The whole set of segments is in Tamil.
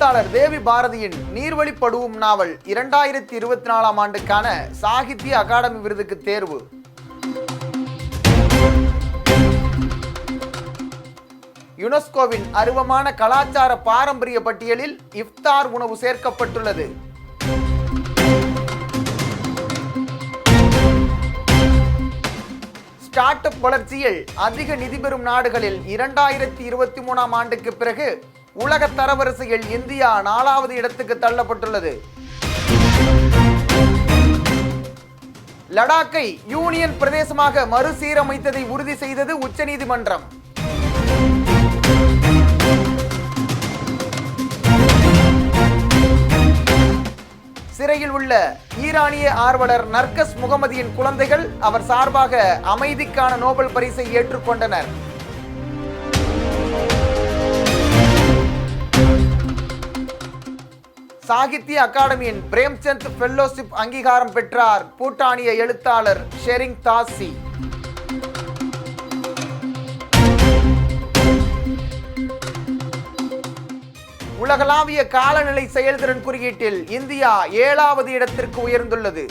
எழுத்தாளர் தேவி பாரதியின் நீர்வழிப்படுவும் நாவல் 2024ஆம் ஆண்டுக்கான சாகித்ய அகாடமி விருதுக்கு தேர்வு. யுனெஸ்கோவின் அருவமான கலாச்சார பாரம்பரிய பட்டியலில் இஃப்தார் உணவு சேர்க்கப்பட்டுள்ளது. ஸ்டார்ட் அப் வளர்ச்சியில் அதிக நிதி பெறும் நாடுகளில் 2023ஆம் ஆண்டுக்கு பிறகு உலக தரவரிசையில் இந்தியா 4வது இடத்துக்கு தள்ளப்பட்டுள்ளது. லடாக்கை யூனியன் பிரதேசமாக மறுசீரமைத்ததை உறுதி செய்தது உச்சநீதிமன்றம். சிறையில் உள்ள ஈரானிய ஆர்வலர் நர்கஸ் முகமதியின் குழந்தைகள் அவர் சார்பாக அமைதிக்கான நோபல் பரிசை ஏற்றுக்கொண்டனர். சாகித்ய அகாடமியின் பிரேம்சந்த் ஃபெல்லோஷிப் அங்கீகாரம் பெற்றார் பூட்டானிய எழுத்தாளர் ஷெரிங் தாசி. உலகளாவிய காலநிலை செயல்திறன் குறியீட்டில் இந்தியா 7வது இடத்திற்கு உயர்ந்துள்ளது.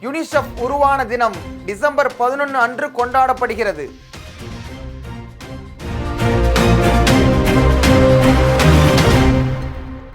யுனிசெஃப் உருவான தினம் டிசம்பர் 11 அன்று கொண்டாடப்படுகிறது.